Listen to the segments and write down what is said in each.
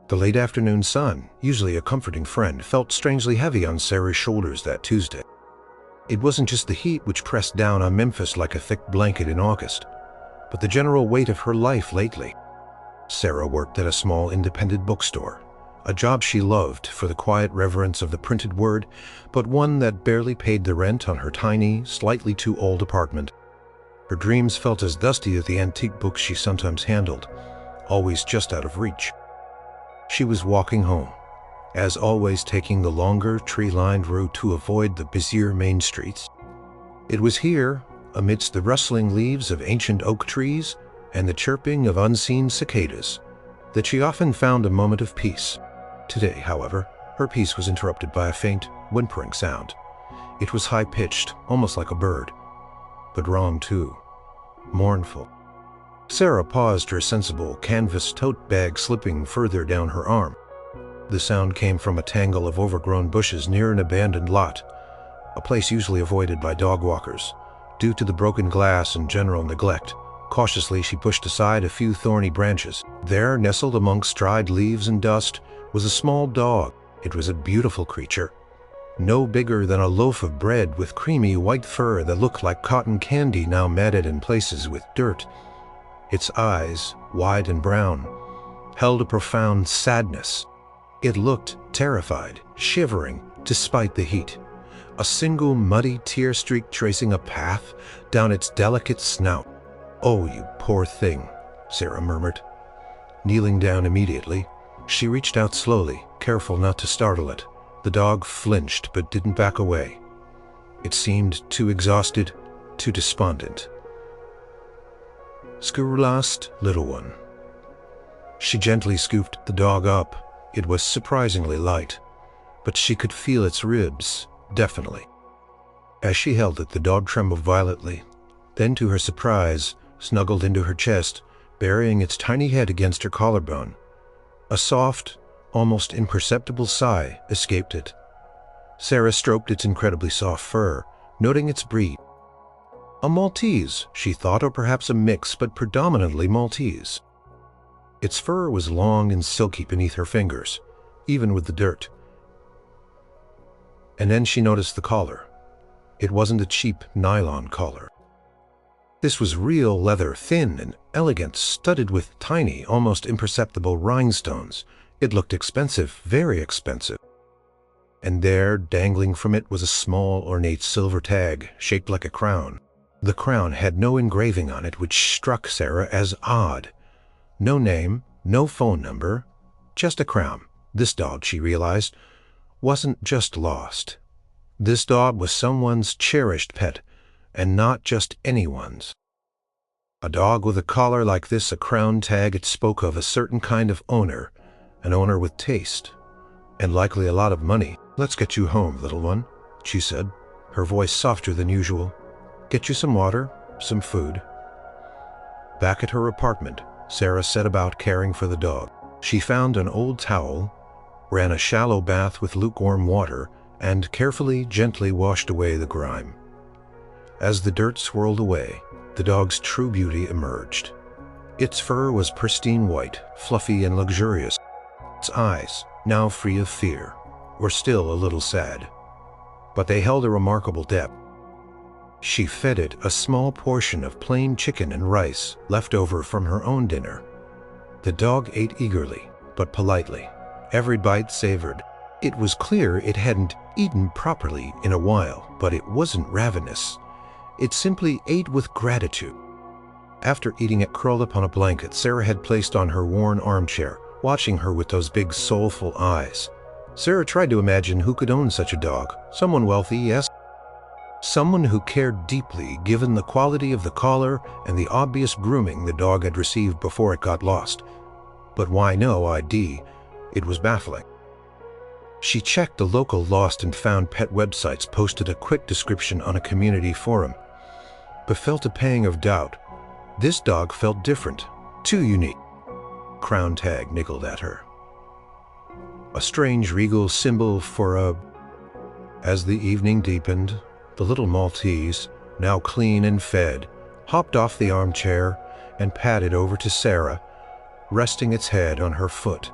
The late afternoon sun, usually a comforting friend, felt strangely heavy on Sarah's shoulders that Tuesday. It wasn't just the heat which pressed down on Memphis like a thick blanket in August, but the general weight of her life lately. Sarah worked at a small independent bookstore, a job she loved for the quiet reverence of the printed word, but one that barely paid the rent on her tiny, slightly too old apartment. Her dreams felt as dusty as the antique books she sometimes handled, always just out of reach. She was walking home, as always taking the longer, tree-lined route to avoid the busier main streets. It was here, amidst the rustling leaves of ancient oak trees and the chirping of unseen cicadas, that she often found a moment of peace. Today, however, her peace was interrupted by a faint, whimpering sound. It was high-pitched, almost like a bird, but wrong too, mournful. Sarah paused, her sensible canvas tote bag slipping further down her arm. The sound came from a tangle of overgrown bushes near an abandoned lot, a place usually avoided by dog walkers, due to the broken glass and general neglect. Cautiously, she pushed aside a few thorny branches. There, nestled amongst dried leaves and dust, was a small dog. It was a beautiful creature, no bigger than a loaf of bread, with creamy white fur that looked like cotton candy now matted in places with dirt. Its eyes, wide and brown, held a profound sadness. It looked terrified, shivering despite the heat, a single muddy tear streak tracing a path down its delicate snout. "Oh, you poor thing," Sarah murmured. Kneeling down immediately, she reached out slowly, careful not to startle it. The dog flinched but didn't back away. It seemed too exhausted, too despondent. "Skurlast, little one." She gently scooped the dog up. It was surprisingly light, but she could feel its ribs, definitely. As she held it, the dog trembled violently, then, to her surprise, snuggled into her chest, burying its tiny head against her collarbone. A soft, almost imperceptible sigh escaped it. Sarah stroked its incredibly soft fur, noting its breed. A Maltese, she thought, or perhaps a mix, but predominantly Maltese. Its fur was long and silky beneath her fingers, even with the dirt. And then she noticed the collar. It wasn't a cheap nylon collar. This was real leather, thin and elegant, studded with tiny, almost imperceptible rhinestones. It looked expensive, very expensive. And there, dangling from it, was a small, ornate silver tag, shaped like a crown. The crown had no engraving on it, which struck Sarah as odd. No name, no phone number, just a crown. This dog, she realized, wasn't just lost. This dog was someone's cherished pet, and not just anyone's. A dog with a collar like this, a crown tag, it spoke of a certain kind of owner, an owner with taste, and likely a lot of money. "Let's get you home, little one," she said, her voice softer than usual. "Get you some water, some food." Back at her apartment, Sarah set about caring for the dog. She found an old towel, ran a shallow bath with lukewarm water, and carefully, gently washed away the grime. As the dirt swirled away, the dog's true beauty emerged. Its fur was pristine white, fluffy and luxurious. Its eyes, now free of fear, were still a little sad, but they held a remarkable depth. She fed it a small portion of plain chicken and rice left over from her own dinner. The dog ate eagerly, but politely. Every bite savored. It was clear it hadn't eaten properly in a while, but it wasn't ravenous. It simply ate with gratitude. After eating it curled up on a blanket Sarah had placed on her worn armchair, watching her with those big soulful eyes. Sarah tried to imagine who could own such a dog. Someone wealthy, yes. Someone who cared deeply, given the quality of the collar and the obvious grooming the dog had received before it got lost. But why no ID? It was baffling. She checked the local lost and found pet websites, posted a quick description on a community forum, but felt a pang of doubt. This dog felt different, too unique. Crown tag niggled at her. A strange regal symbol for a... As the evening deepened, the little Maltese, now clean and fed, hopped off the armchair and padded over to Sarah, resting its head on her foot.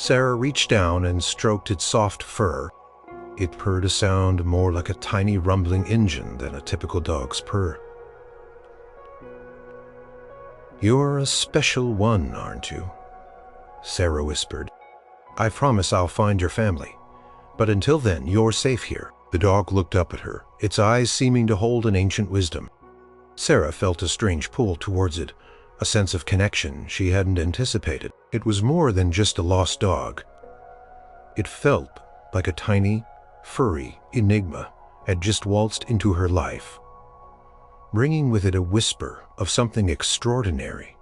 Sarah reached down and stroked its soft fur. It purred a sound more like a tiny rumbling engine than a typical dog's purr. "You're a special one, aren't you?" Sarah whispered. "I promise I'll find your family. But until then, you're safe here." The dog looked up at her, its eyes seeming to hold an ancient wisdom. Sarah felt a strange pull towards it, a sense of connection she hadn't anticipated. It was more than just a lost dog. It felt like a tiny, furry enigma had just waltzed into her life, bringing with it a whisper of something extraordinary.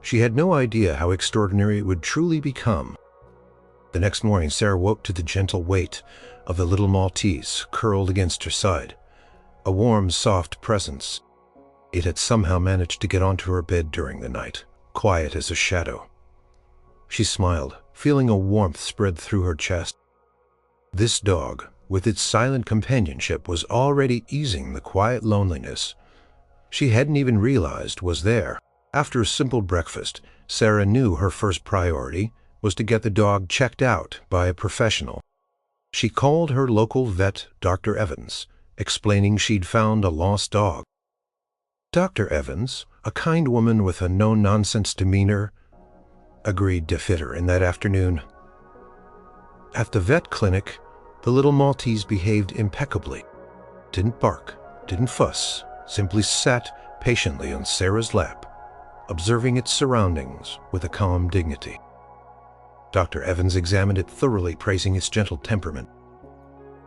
She had no idea how extraordinary it would truly become. The next morning, Sarah woke to the gentle weight of the little Maltese curled against her side, a warm, soft presence. It had somehow managed to get onto her bed during the night, quiet as a shadow. She smiled, feeling a warmth spread through her chest. This dog, with its silent companionship, was already easing the quiet loneliness she hadn't even realized was there. After a simple breakfast, Sarah knew her first priority was to get the dog checked out by a professional. She called her local vet, Dr. Evans, explaining she'd found a lost dog. Dr. Evans, a kind woman with a no-nonsense demeanor, agreed to fit her in that afternoon. At the vet clinic, the little Maltese behaved impeccably. Didn't bark, didn't fuss, simply sat patiently on Sarah's lap, observing its surroundings with a calm dignity. Dr. Evans examined it thoroughly, praising its gentle temperament.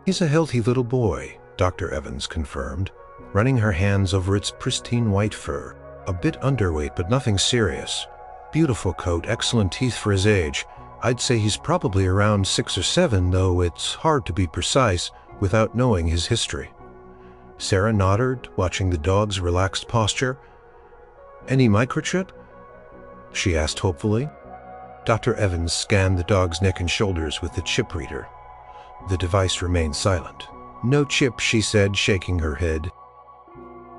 "He's a healthy little boy," Dr. Evans confirmed, running her hands over its pristine white fur. "A bit underweight, but nothing serious. Beautiful coat, excellent teeth for his age. I'd say he's probably around 6 or 7, though it's hard to be precise without knowing his history." Sarah nodded, watching the dog's relaxed posture. "Any microchip?" she asked hopefully. Dr. Evans scanned the dog's neck and shoulders with the chip reader. The device remained silent. "No chip," she said, shaking her head.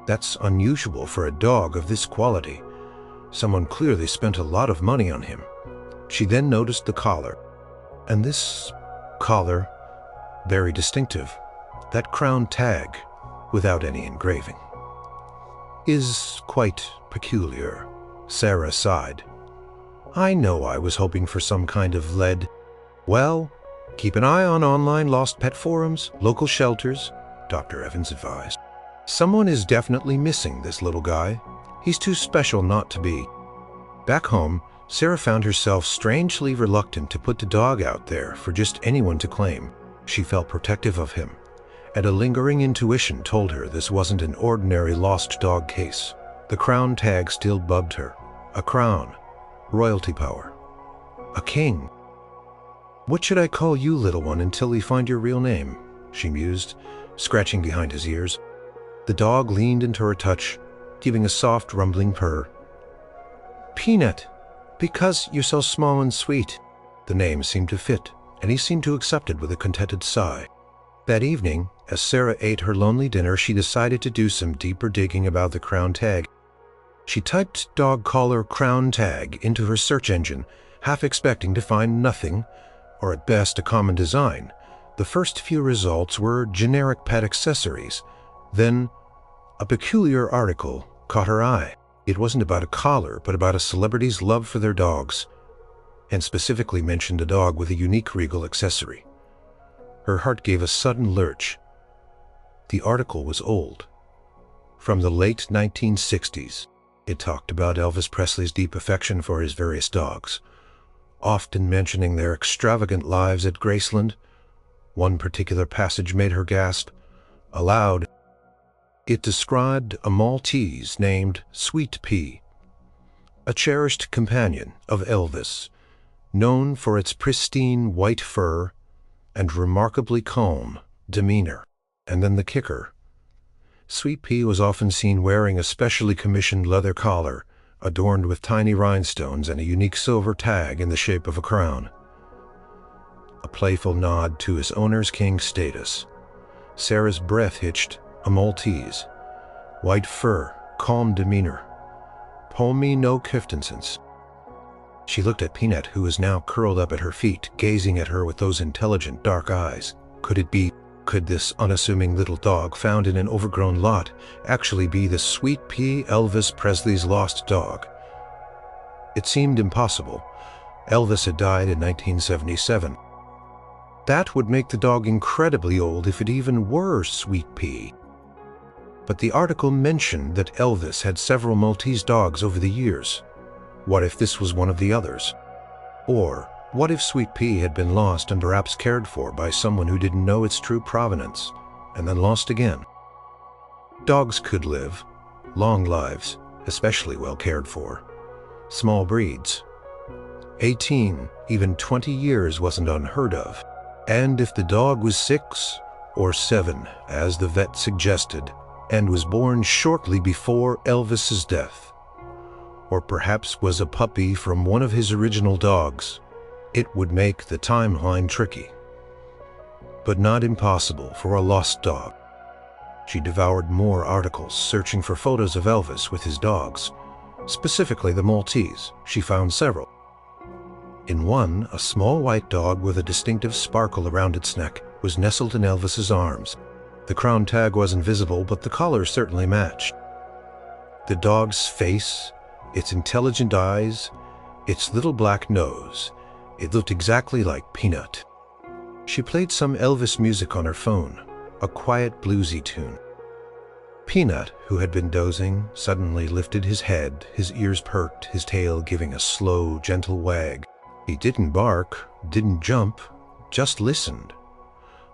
"That's unusual for a dog of this quality. Someone clearly spent a lot of money on him." She then noticed the collar. And this collar, very distinctive. That crown tag, without any engraving, is quite peculiar. Sarah sighed. "I know I was hoping for some kind of lead." "Well, keep an eye on online lost pet forums, local shelters," Dr. Evans advised. "Someone is definitely missing this little guy. He's too special not to be." Back home, Sarah found herself strangely reluctant to put the dog out there for just anyone to claim. She felt protective of him, and a lingering intuition told her this wasn't an ordinary lost dog case. The crown tag still bugged her. A crown, royalty power, a king. "What should I call you, little one, until we find your real name?" she mused, scratching behind his ears. The dog leaned into her touch, giving a soft, rumbling purr. "Peanut, because you're so small and sweet." The name seemed to fit, and he seemed to accept it with a contented sigh. That evening, as Sarah ate her lonely dinner, she decided to do some deeper digging about the crown tag. She typed "dog collar crown tag" into her search engine, half expecting to find nothing, or at best a common design. The first few results were generic pet accessories. Then, a peculiar article caught her eye. It wasn't about a collar, but about a celebrity's love for their dogs, and specifically mentioned a dog with a unique regal accessory. Her heart gave a sudden lurch. The article was old, from the late 1960s. It talked about Elvis Presley's deep affection for his various dogs, often mentioning their extravagant lives at Graceland. One particular passage made her gasp aloud. It described a Maltese named Sweet Pea, a cherished companion of Elvis, known for its pristine white fur and remarkably calm demeanor. And then the kicker. Sweet Pea was often seen wearing a specially commissioned leather collar, adorned with tiny rhinestones and a unique silver tag in the shape of a crown. A playful nod to his owner's king status. Sarah's breath hitched. A Maltese. White fur, calm demeanor. Pull me no Kiftensons. She looked at Peanut, who was now curled up at her feet, gazing at her with those intelligent dark eyes. Could this unassuming little dog found in an overgrown lot actually be the Sweet Pea, Elvis Presley's lost dog? It seemed impossible. Elvis had died in 1977. That would make the dog incredibly old if it even were Sweet Pea. But the article mentioned that Elvis had several Maltese dogs over the years. What if this was one of the others? Or what if Sweet Pea had been lost and perhaps cared for by someone who didn't know its true provenance, and then lost again? Dogs could live long lives, especially well cared for. Small breeds. 18, even 20 years wasn't unheard of. And if the dog was 6 or 7, as the vet suggested, and was born shortly before Elvis's death, or perhaps was a puppy from one of his original dogs, it would make the timeline tricky, but not impossible for a lost dog. She devoured more articles, searching for photos of Elvis with his dogs, specifically the Maltese. She found several. In one, a small white dog with a distinctive sparkle around its neck was nestled in Elvis's arms. The crown tag wasn't visible, but the collar certainly matched. The dog's face, its intelligent eyes, its little black nose, it looked exactly like Peanut. She played some Elvis music on her phone, a quiet bluesy tune. Peanut, who had been dozing, suddenly lifted his head, his ears perked, his tail giving a slow, gentle wag. He didn't bark, didn't jump, just listened,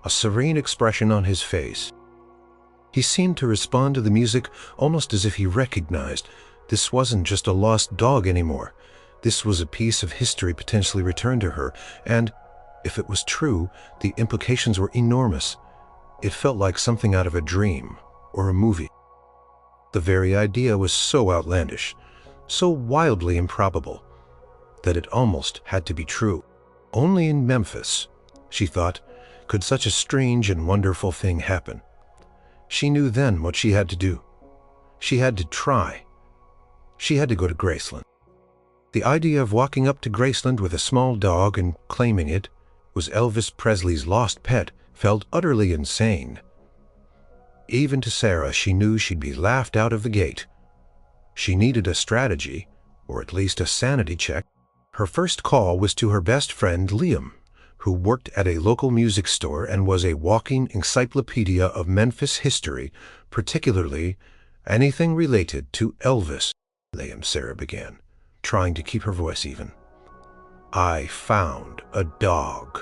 a serene expression on his face. He seemed to respond to the music almost as if he recognized this wasn't just a lost dog anymore. This was a piece of history potentially returned to her, and if it was true, the implications were enormous. It felt like something out of a dream or a movie. The very idea was so outlandish, so wildly improbable, that it almost had to be true. Only in Memphis, she thought, could such a strange and wonderful thing happen. She knew then what she had to do. She had to try. She had to go to Graceland. The idea of walking up to Graceland with a small dog and claiming it was Elvis Presley's lost pet felt utterly insane. Even to Sarah, she knew she'd be laughed out of the gate. She needed a strategy, or at least a sanity check. Her first call was to her best friend Liam, who worked at a local music store and was a walking encyclopedia of Memphis history, particularly anything related to Elvis. Liam, Sarah began, trying to keep her voice even. I found a dog.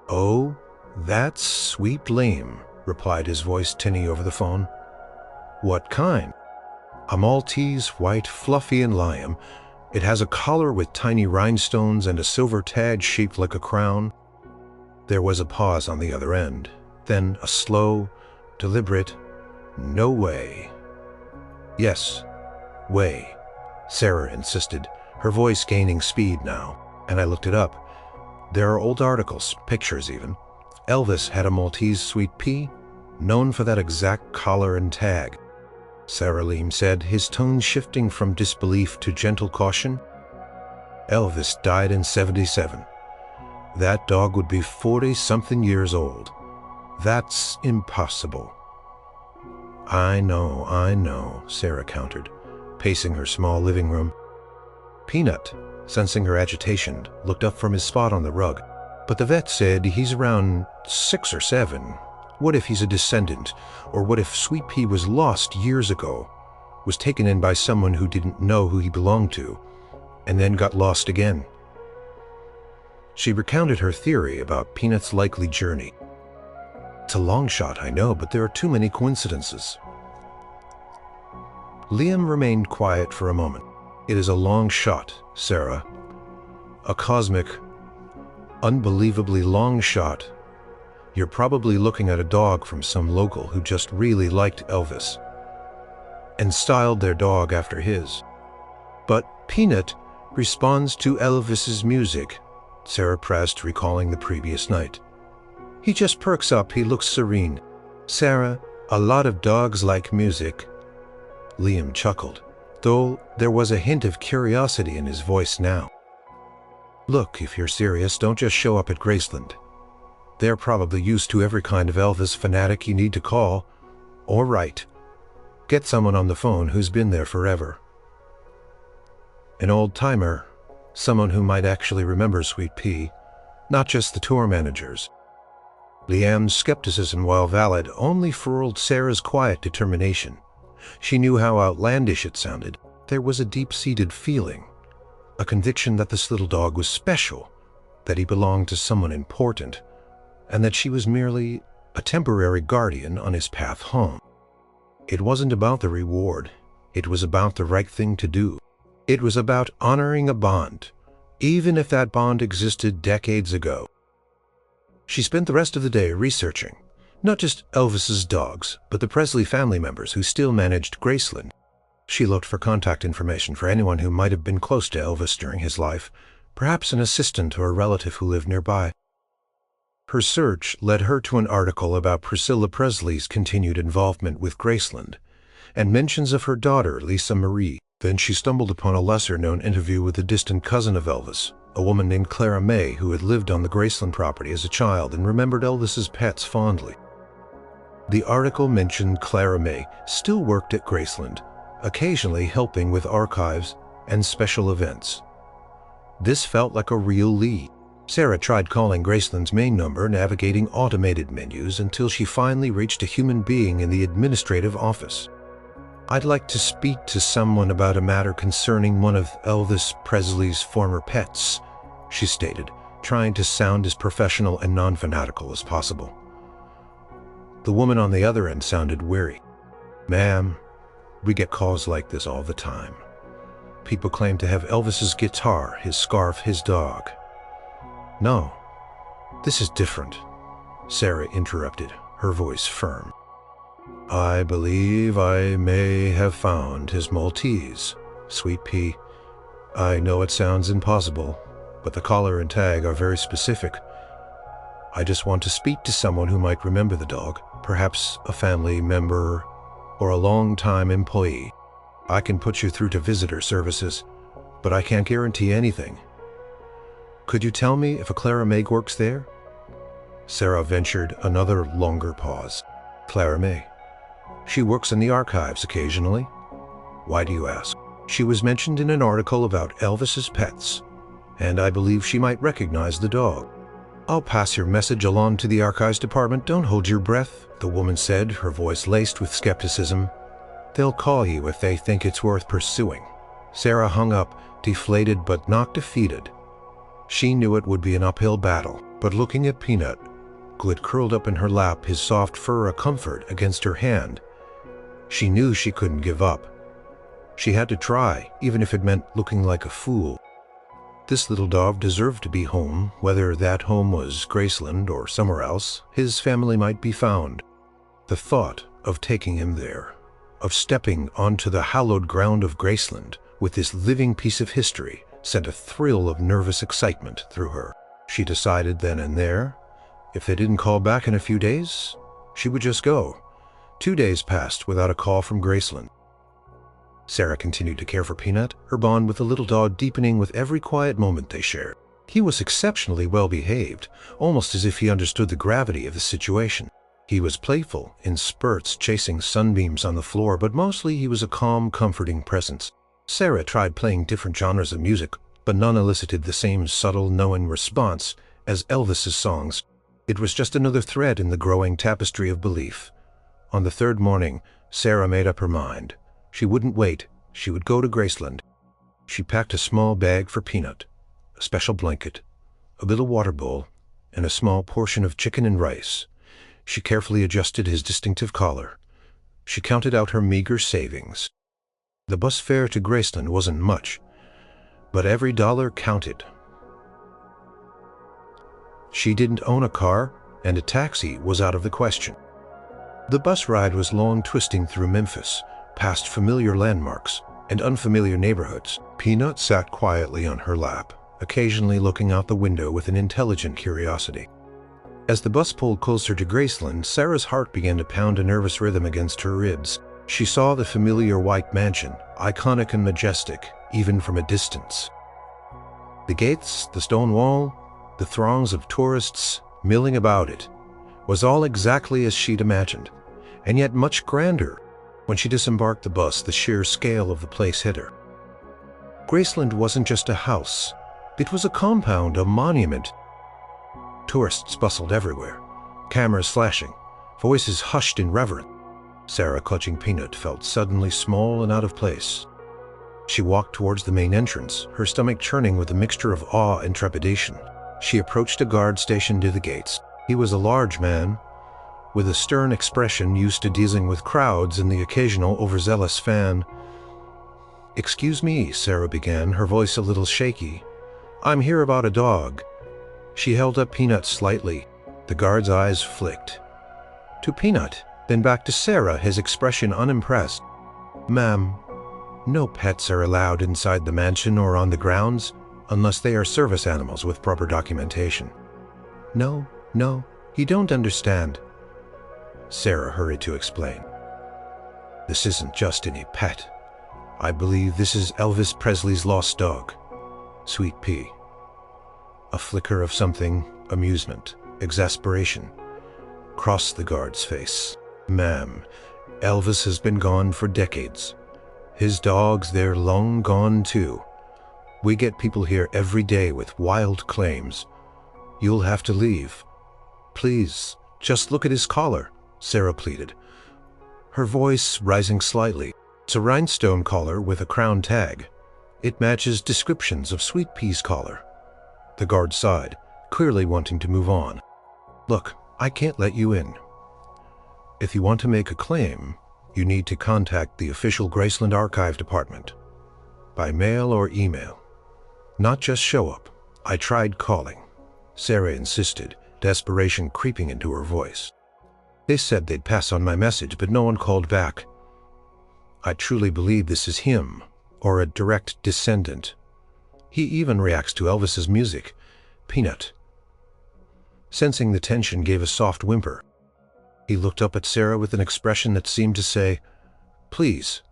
Oh, that's sweet Liam, replied his voice tinny over the phone. What kind? A Maltese, white, fluffy and lion. It has a collar with tiny rhinestones and a silver tag shaped like a crown. There was a pause on the other end, then a slow, deliberate, no way. Yes, way, Sarah insisted, her voice gaining speed now, and I looked it up. There are old articles, pictures even. Elvis had a Maltese Sweet Pea, known for that exact collar and tag. Sarah Liam said, his tone shifting from disbelief to gentle caution. Elvis died in 77. That dog would be 40-something years old. That's impossible. I know, Sarah countered, pacing her small living room. Peanut, sensing her agitation, looked up from his spot on the rug. But the vet said he's around 6 or 7. What if he's a descendant? Or what if Sweet Pea was lost years ago, was taken in by someone who didn't know who he belonged to, and then got lost again? She recounted her theory about Peanut's likely journey. It's a long shot, I know, but there are too many coincidences. Liam remained quiet for a moment. It is a long shot, Sarah. A cosmic, unbelievably long shot. You're probably looking at a dog from some local who just really liked Elvis and styled their dog after his. But Peanut responds to Elvis's music, Sarah pressed, recalling the previous night. He just perks up, he looks serene. Sarah, a lot of dogs like music. Liam chuckled. though there was a hint of curiosity in his voice now. "Look, if you're serious, don't just show up at Graceland. They're probably used to every kind of Elvis fanatic you need to call or write. Get someone on the phone who's been there forever. An old-timer, someone who might actually remember Sweet Pea, not just the tour managers." Liam's skepticism, while valid, only furrowed Sarah's quiet determination. She knew how outlandish it sounded. There was a deep-seated feeling, a conviction that this little dog was special, that he belonged to someone important, and that she was merely a temporary guardian on his path home. It wasn't about the reward. It was about the right thing to do. It was about honoring a bond, even if that bond existed decades ago. She spent the rest of the day researching, not just Elvis's dogs, but the Presley family members who still managed Graceland. She looked for contact information for anyone who might have been close to Elvis during his life, perhaps an assistant or a relative who lived nearby. Her search led her to an article about Priscilla Presley's continued involvement with Graceland, and mentions of her daughter, Lisa Marie. Then she stumbled upon a lesser-known interview with a distant cousin of Elvis, a woman named Clara May, who had lived on the Graceland property as a child and remembered Elvis's pets fondly. The article mentioned Clara May still worked at Graceland, occasionally helping with archives and special events. This felt like a real lead. Sarah tried calling Graceland's main number, navigating automated menus, until she finally reached a human being in the administrative office. "I'd like to speak to someone about a matter concerning one of Elvis Presley's former pets," she stated, trying to sound as professional and non-fanatical as possible. The woman on the other end sounded weary. "Ma'am, we get calls like this all the time. People claim to have Elvis's guitar, his scarf, his dog." "No, this is different," Sarah interrupted, her voice firm. "I believe I may have found his Maltese, Sweet Pea. I know it sounds impossible, but the collar and tag are very specific. I just want to speak to someone who might remember the dog, perhaps a family member or a long-time employee. I can put you through to visitor services, but I can't guarantee anything. Could you tell me if a Clara May works there?" Sarah ventured another longer pause. "Clara May. She works in the archives occasionally." "Why do you ask?" "She was mentioned in an article about Elvis's pets, and I believe she might recognize the dog." "I'll pass your message along to the archives department. Don't hold your breath," the woman said, her voice laced with skepticism. "They'll call you if they think it's worth pursuing." Sarah hung up, deflated but not defeated. She knew it would be an uphill battle, but looking at Peanut, who had curled up in her lap, his soft fur a comfort against her hand, she knew she couldn't give up. She had to try, even if it meant looking like a fool. This little dog deserved to be home, whether that home was Graceland or somewhere else. His family might be found. The thought of taking him there, of stepping onto the hallowed ground of Graceland with this living piece of history, sent a thrill of nervous excitement through her. She decided then and there, if they didn't call back in a few days, she would just go. 2 days passed without a call from Graceland. Sarah continued to care for Peanut, her bond with the little dog deepening with every quiet moment they shared. He was exceptionally well behaved, almost as if he understood the gravity of the situation. He was playful, in spurts, chasing sunbeams on the floor, but mostly he was a calm, comforting presence. Sarah tried playing different genres of music, but none elicited the same subtle, knowing response as Elvis's songs. It was just another thread in the growing tapestry of belief. On the third morning, Sarah made up her mind. She wouldn't wait. She would go to Graceland. She packed a small bag for Peanut, a special blanket, a little water bowl, and a small portion of chicken and rice. She carefully adjusted his distinctive collar. She counted out her meager savings. The bus fare to Graceland wasn't much, but every dollar counted. She didn't own a car, and a taxi was out of the question. The bus ride was long, twisting through Memphis, past familiar landmarks and unfamiliar neighborhoods. Peanut sat quietly on her lap, occasionally looking out the window with an intelligent curiosity. As the bus pulled closer to Graceland, Sarah's heart began to pound a nervous rhythm against her ribs. She saw the familiar white mansion, iconic and majestic, even from a distance. The gates, the stone wall, the throngs of tourists milling about it, was all exactly as she'd imagined, and yet much grander. When she disembarked the bus, the sheer scale of the place hit her. Graceland wasn't just a house. It was a compound, a monument. Tourists bustled everywhere, cameras flashing, voices hushed in reverence. Sarah, clutching Peanut, felt suddenly small and out of place. She walked towards the main entrance, her stomach churning with a mixture of awe and trepidation. She approached a guard stationed near the gates. He was a large man, with a stern expression, used to dealing with crowds and the occasional overzealous fan. "Excuse me," Sarah began, her voice a little shaky. "I'm here about a dog." She held up Peanut slightly. The guard's eyes flicked. To Peanut, then back to Sarah, his expression unimpressed. "Ma'am, no pets are allowed inside the mansion or on the grounds unless they are service animals with proper documentation." No, you don't understand," Sarah hurried to explain. "This isn't just any pet. I believe this is Elvis Presley's lost dog, Sweet Pea." A flicker of something, amusement, exasperation, crossed the guard's face. "Ma'am, Elvis has been gone for decades. His dogs, they're long gone too. We get people here every day with wild claims. You'll have to leave. Please, just look at his collar," Sarah pleaded, her voice rising slightly. "It's a rhinestone collar with a crown tag. It matches descriptions of Sweet Pea's collar." The guard sighed, clearly wanting to move on. "Look, I can't let you in. If you want to make a claim, you need to contact the official Graceland Archive Department, by mail or email. Not just show up. I tried calling," Sarah insisted, desperation creeping into her voice. "They said they'd pass on my message, but no one called back. I truly believe this is him, or a direct descendant. He even reacts to Elvis's music." Peanut, sensing the tension, gave a soft whimper. He looked up at Sarah with an expression that seemed to say, "Please,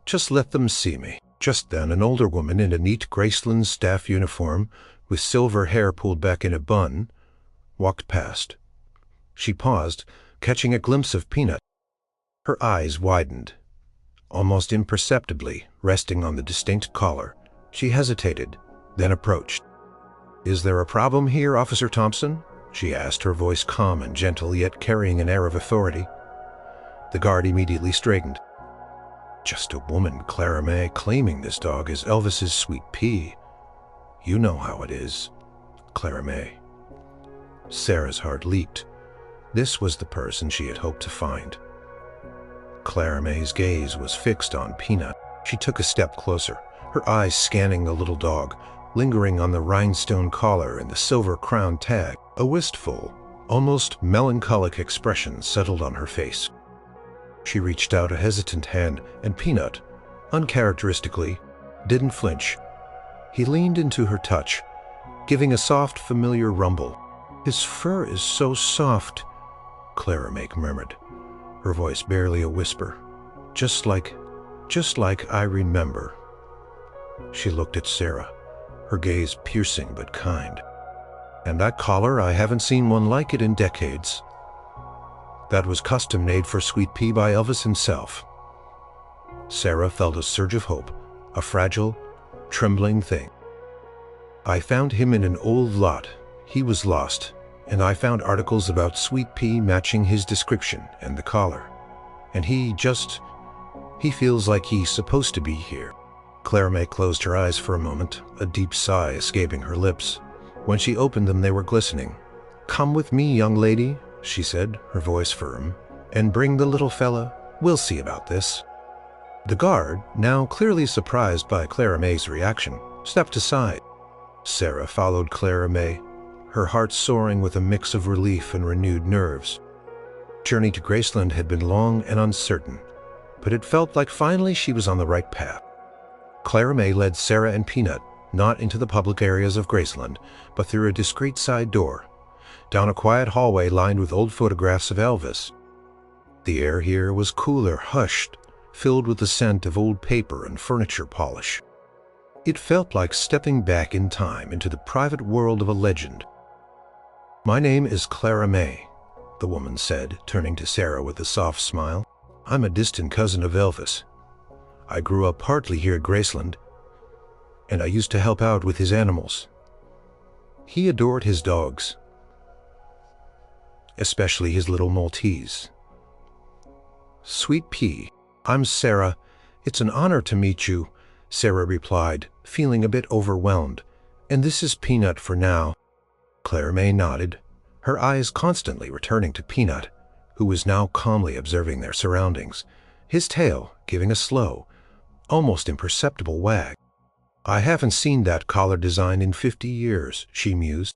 just let them see me." Just then, an older woman in a neat Graceland staff uniform, with silver hair pulled back in a bun, walked past. She paused, catching a glimpse of Peanut. Her eyes widened, almost imperceptibly, resting on the distinct collar. She hesitated, then approached. "Is there a problem here, Officer Thompson?" she asked, her voice calm and gentle, yet carrying an air of authority. The guard immediately straightened. "Just a woman, Clara May, claiming this dog is Elvis's Sweet Pea. You know how it is, Clara May." Sarah's heart leaped. This was the person she had hoped to find. Clara May's gaze was fixed on Peanut. She took a step closer, her eyes scanning the little dog, lingering on the rhinestone collar and the silver crown tag. A wistful, almost melancholic expression settled on her face. She reached out a hesitant hand, and Peanut, uncharacteristically, didn't flinch. He leaned into her touch, giving a soft, familiar rumble. "His fur is so soft," Clara May murmured, her voice barely a whisper. Just like I remember." She looked at Sarah, her gaze piercing but kind. "And that collar, I haven't seen one like it in decades. That was custom made for Sweet Pea by Elvis himself." Sarah felt a surge of hope, a fragile, trembling thing. "I found him in an old lot. He was lost, and I found articles about Sweet Pea matching his description and the collar. And he feels like he's supposed to be here." Clara May closed her eyes for a moment, a deep sigh escaping her lips. When she opened them, they were glistening. "Come with me, young lady," she said, her voice firm, "and bring the little fella. We'll see about this." The guard, now clearly surprised by Clara May's reaction, stepped aside. Sarah followed Clara May, her heart soaring with a mix of relief and renewed nerves. Journey to Graceland had been long and uncertain, but it felt like finally she was on the right path. Clara May led Sarah and Peanut not into the public areas of Graceland, but through a discreet side door, down a quiet hallway lined with old photographs of Elvis. The air here was cooler, hushed, filled with the scent of old paper and furniture polish. It felt like stepping back in time into the private world of a legend. "My name is Clara May," the woman said, turning to Sarah with a soft smile. "I'm a distant cousin of Elvis. I grew up partly here at Graceland, and I used to help out with his animals. He adored his dogs, especially his little Maltese. Sweet Pea, I'm Sarah. It's an honor to meet you," Sarah replied, feeling a bit overwhelmed. "And this is Peanut for now." Clara May nodded, her eyes constantly returning to Peanut, who was now calmly observing their surroundings, his tail giving a slow, almost imperceptible wag. "I haven't seen that collar design in 50 years, she mused.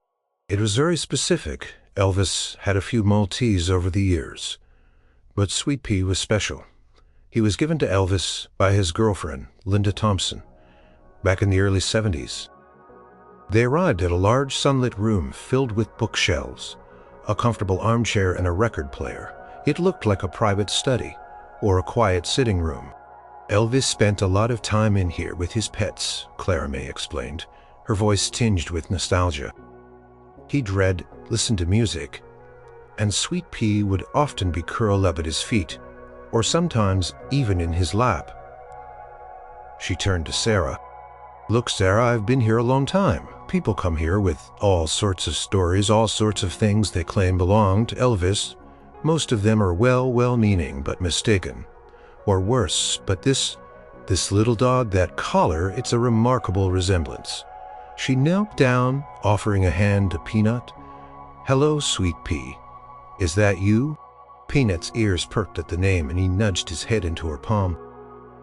It was very specific. Elvis had a few Maltese over the years, but Sweet Pea was special. He was given to Elvis by his girlfriend, Linda Thompson, back in the early 70s. They arrived at a large sunlit room filled with bookshelves, a comfortable armchair and a record player. It looked like a private study or a quiet sitting room. "Elvis spent a lot of time in here with his pets," Clara May explained, her voice tinged with nostalgia. "He'd read, listen to music, and Sweet Pea would often be curled up at his feet, or sometimes even in his lap." She turned to Sarah. "Look, Sarah, I've been here a long time. People come here with all sorts of stories, all sorts of things they claim belong to Elvis. Most of them are well-meaning but mistaken. Or worse, but this little dog, that collar, it's a remarkable resemblance." She knelt down, offering a hand to Peanut. "Hello, Sweet Pea. Is that you?" Peanut's ears perked at the name, and he nudged his head into her palm.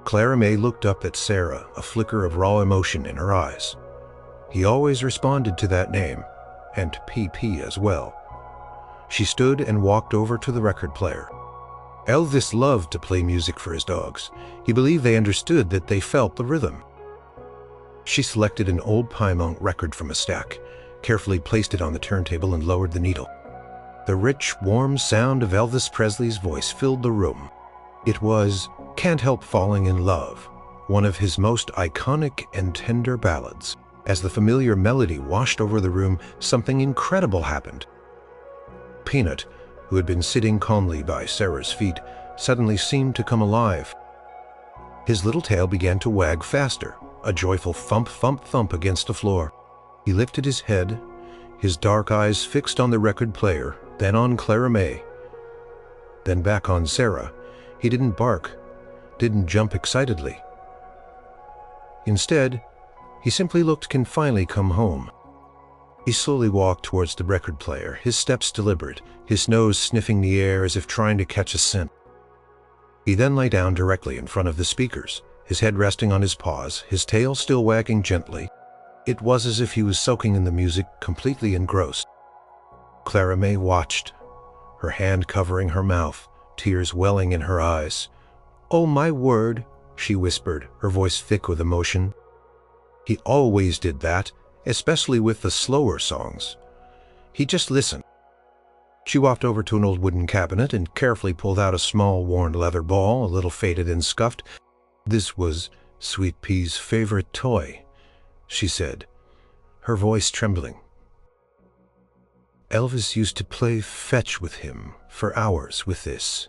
Clara May looked up at Sarah, a flicker of raw emotion in her eyes. He always responded to that name, and to PP as well. She stood and walked over to the record player. Elvis loved to play music for his dogs. He believed they understood, that they felt the rhythm. She selected an old Paimon record from a stack, carefully placed it on the turntable, and lowered the needle. The rich, warm sound of Elvis Presley's voice filled the room. It was "Can't Help Falling in Love," one of his most iconic and tender ballads. As the familiar melody washed over the room, something incredible happened. Peanut, who had been sitting calmly by Sarah's feet, suddenly seemed to come alive. His little tail began to wag faster, a joyful thump, thump, thump against the floor. He lifted his head, his dark eyes fixed on the record player, then on Clara May, then back on Sarah. He didn't bark, didn't jump excitedly. Instead, he simply looked can finally come home. He slowly walked towards the record player, his steps deliberate, his nose sniffing the air as if trying to catch a scent. He then lay down directly in front of the speakers, his head resting on his paws, his tail still wagging gently. It was as if he was soaking in the music, completely engrossed. Clara May watched, her hand covering her mouth, tears welling in her eyes. "Oh, my word," she whispered, her voice thick with emotion. "He always did that, especially with the slower songs. He just listened." She walked over to an old wooden cabinet and carefully pulled out a small worn leather ball, a little faded and scuffed. "This was Sweet Pea's favorite toy," she said, her voice trembling. "Elvis used to play fetch with him for hours with this."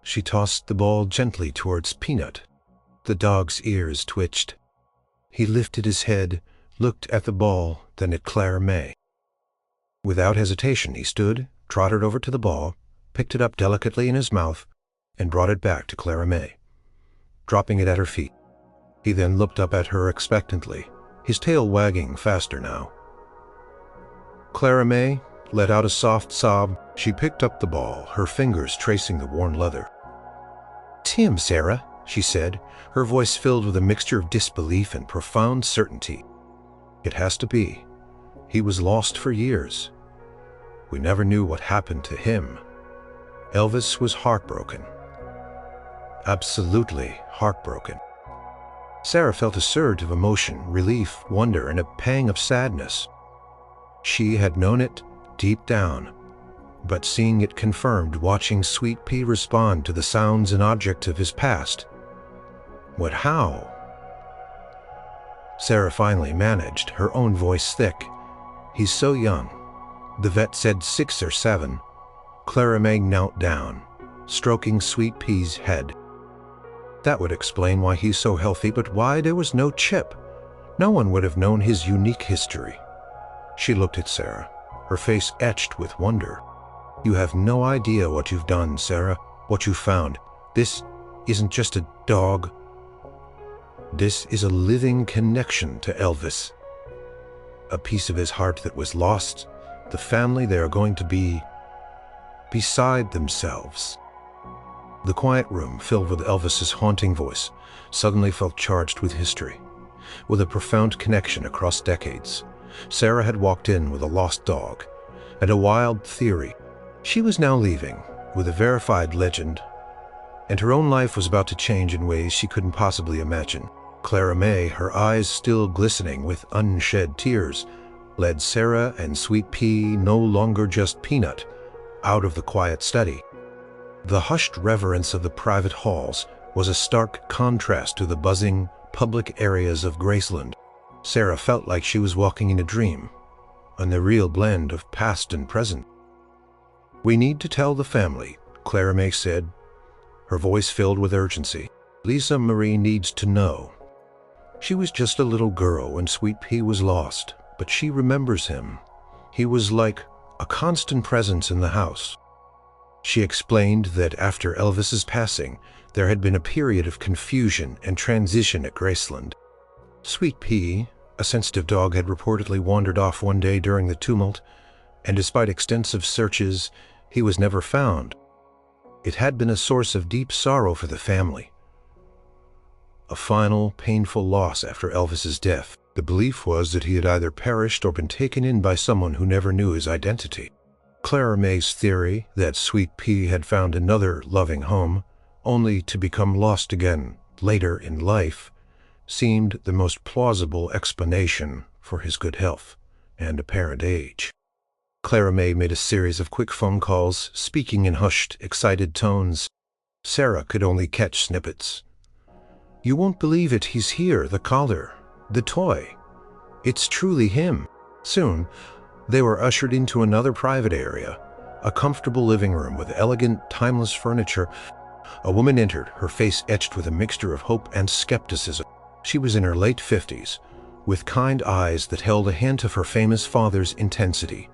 She tossed the ball gently towards Peanut. The dog's ears twitched. He lifted his head, looked at the ball, then at Clara May. Without hesitation, he stood, trotted over to the ball, picked it up delicately in his mouth, and brought it back to Clara May, dropping it at her feet. He then looked up at her expectantly, his tail wagging faster now. Clara May let out a soft sob. She picked up the ball, her fingers tracing the worn leather. "Tim, Sarah," she said, her voice filled with a mixture of disbelief and profound certainty. "It has to be. He was lost for years. We never knew what happened to him." Elvis was heartbroken. Absolutely heartbroken. Sarah felt a surge of emotion, relief, wonder, and a pang of sadness. She had known it deep down, but seeing it confirmed, watching Sweet Pea respond to the sounds and objects of his past. What, how? Sarah finally managed, her own voice thick. He's so young. The vet said 6 or 7. Clara May knelt down, stroking Sweet Pea's head. That would explain why he's so healthy, but why there was no chip? No one would have known his unique history. She looked at Sarah, her face etched with wonder. You have no idea what you've done, Sarah, what you found. This isn't just a dog. This is a living connection to Elvis. A piece of his heart that was lost, the family they are going to be beside themselves. The quiet room, filled with Elvis's haunting voice, suddenly felt charged with history, with a profound connection across decades. Sarah had walked in with a lost dog and a wild theory. She was now leaving with a verified legend, and her own life was about to change in ways she couldn't possibly imagine. Clara May, her eyes still glistening with unshed tears, led Sarah and Sweet Pea, no longer just Peanut, out of the quiet study. The hushed reverence of the private halls was a stark contrast to the buzzing public areas of Graceland. Sarah felt like she was walking in a dream, an unreal blend of past and present. We need to tell the family, Clara May said, her voice filled with urgency. Lisa Marie needs to know. She was just a little girl when Sweet Pea was lost, but she remembers him. He was like a constant presence in the house. She explained that after Elvis's passing, there had been a period of confusion and transition at Graceland. Sweet Pea, a sensitive dog, had reportedly wandered off one day during the tumult, and despite extensive searches, he was never found. It had been a source of deep sorrow for the family. A final, painful loss after Elvis's death. The belief was that he had either perished or been taken in by someone who never knew his identity. Clara May's theory that Sweet Pea had found another loving home, only to become lost again later in life, seemed the most plausible explanation for his good health and apparent age. Clara May made a series of quick phone calls, speaking in hushed, excited tones. Sarah could only catch snippets. You won't believe it, he's here, the collar, the toy. It's truly him. Soon, they were ushered into another private area, a comfortable living room with elegant, timeless furniture. A woman entered, her face etched with a mixture of hope and skepticism. She was in her late 50s, with kind eyes that held a hint of her famous father's intensity.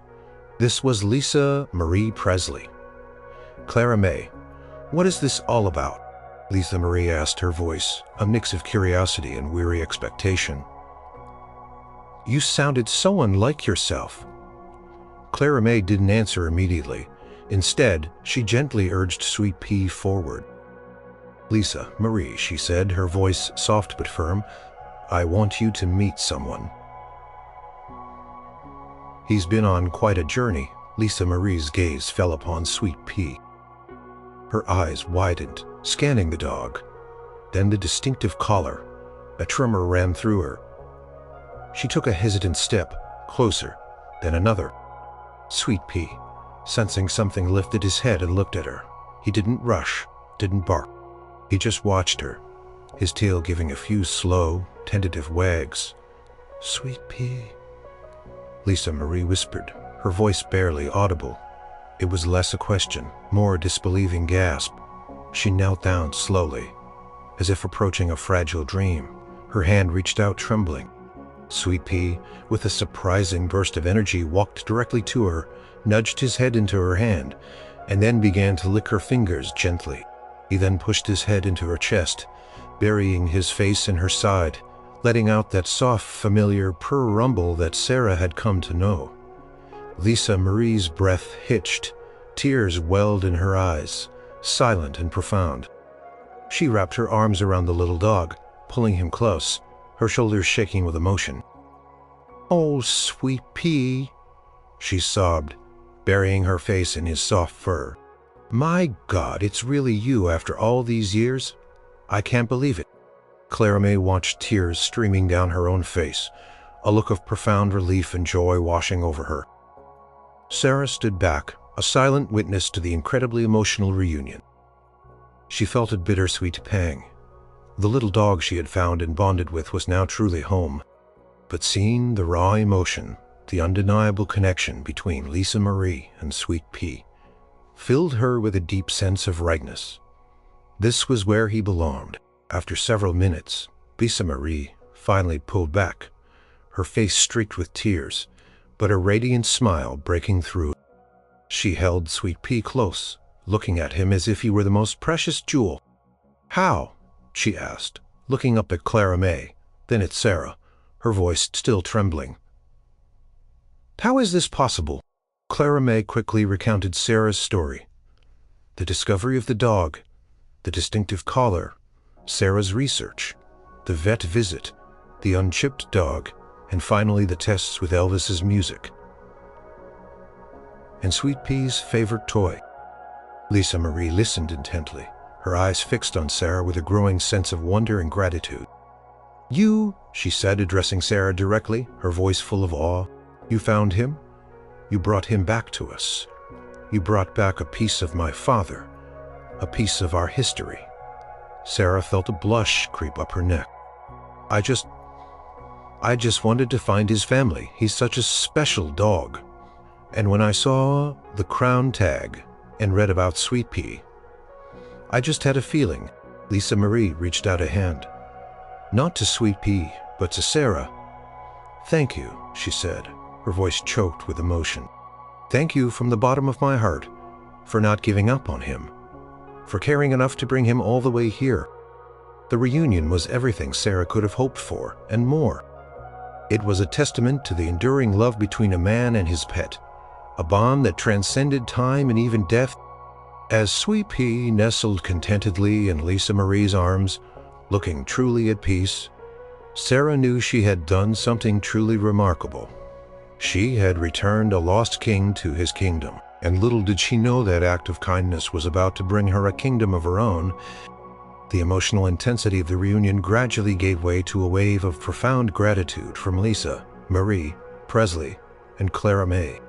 This was Lisa Marie Presley. Clara May, what is this all about? Lisa Marie asked, her voice a mix of curiosity and weary expectation. You sounded so unlike yourself. Clara May didn't answer immediately. Instead, she gently urged Sweet Pea forward. Lisa Marie, she said, her voice soft but firm, I want you to meet someone. He's been on quite a journey. Lisa Marie's gaze fell upon Sweet Pea. Her eyes widened, scanning the dog. Then the distinctive collar. A tremor ran through her. She took a hesitant step, closer, then another. Sweet Pea, sensing something, lifted his head and looked at her. He didn't rush, didn't bark. He just watched her, his tail giving a few slow, tentative wags. Sweet Pea, Lisa Marie whispered, her voice barely audible. It was less a question, more a disbelieving gasp. She knelt down slowly, as if approaching a fragile dream. Her hand reached out, trembling. Sweet Pea, with a surprising burst of energy, walked directly to her, nudged his head into her hand, and then began to lick her fingers gently. He then pushed his head into her chest, burying his face in her side, letting out that soft, familiar purr rumble that Sarah had come to know. Lisa Marie's breath hitched, tears welled in her eyes, silent and profound. She wrapped her arms around the little dog, pulling him close, her shoulders shaking with emotion. Oh, Sweet Pea, she sobbed, burying her face in his soft fur. My God, it's really you after all these years? I can't believe it. Clara May watched tears streaming down her own face, a look of profound relief and joy washing over her. Sarah stood back, a silent witness to the incredibly emotional reunion. She felt a bittersweet pang. The little dog she had found and bonded with was now truly home. But seeing the raw emotion, the undeniable connection between Lisa Marie and Sweet Pea, filled her with a deep sense of rightness. This was where he belonged. After several minutes, Lisa Marie finally pulled back, her face streaked with tears, but a radiant smile breaking through. She held Sweet Pea close, looking at him as if he were the most precious jewel. "How?" she asked, looking up at Clara May, then at Sarah, her voice still trembling. "How is this possible?" Clara May quickly recounted Sarah's story. The discovery of the dog, the distinctive collar, Sarah's research, the vet visit, the unchipped dog, and finally the tests with Elvis's music. And Sweet Pea's favorite toy. Lisa Marie listened intently, her eyes fixed on Sarah with a growing sense of wonder and gratitude. "You," she said, addressing Sarah directly, her voice full of awe, "you found him? You brought him back to us. You brought back a piece of my father, a piece of our history." Sarah felt a blush creep up her neck. I just wanted to find his family. He's such a special dog. And when I saw the crown tag and read about Sweet Pea, I just had a feeling." Lisa Marie reached out a hand. Not to Sweet Pea, but to Sarah. "Thank you," she said, her voice choked with emotion. "Thank you from the bottom of my heart for not giving up on him, for caring enough to bring him all the way here." The reunion was everything Sarah could have hoped for, and more. It was a testament to the enduring love between a man and his pet, a bond that transcended time and even death. As Sweet Pea nestled contentedly in Lisa Marie's arms, looking truly at peace, Sarah knew she had done something truly remarkable. She had returned a lost king to his kingdom, and little did she know that act of kindness was about to bring her a kingdom of her own. The emotional intensity of the reunion gradually gave way to a wave of profound gratitude from Lisa, Marie, Presley, and Clara May.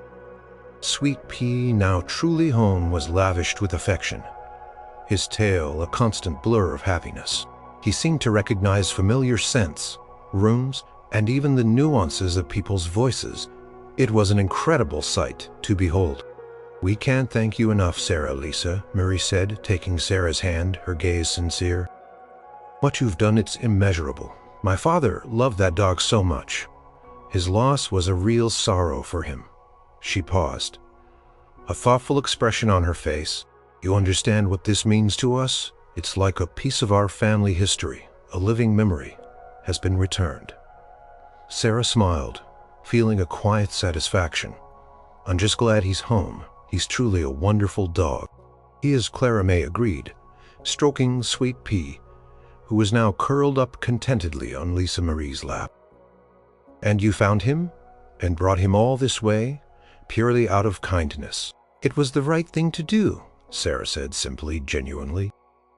Sweet Pea, now truly home, was lavished with affection, his tail a constant blur of happiness. He seemed to recognize familiar scents, rooms, and even the nuances of people's voices. It was an incredible sight to behold. "We can't thank you enough, Sarah," Lisa Marie said, taking Sarah's hand, her gaze sincere. "What you've done, it's immeasurable. My father loved that dog so much. His loss was a real sorrow for him." She paused, a thoughtful expression on her face. "You understand what this means to us? It's like a piece of our family history, a living memory, has been returned." Sarah smiled, feeling a quiet satisfaction. "I'm just glad he's home. He's truly a wonderful dog." "He is," Clara May agreed, stroking Sweet Pea, who was now curled up contentedly on Lisa Marie's lap. "And you found him and brought him all this way, purely out of kindness." "It was the right thing to do," Sarah said simply, genuinely.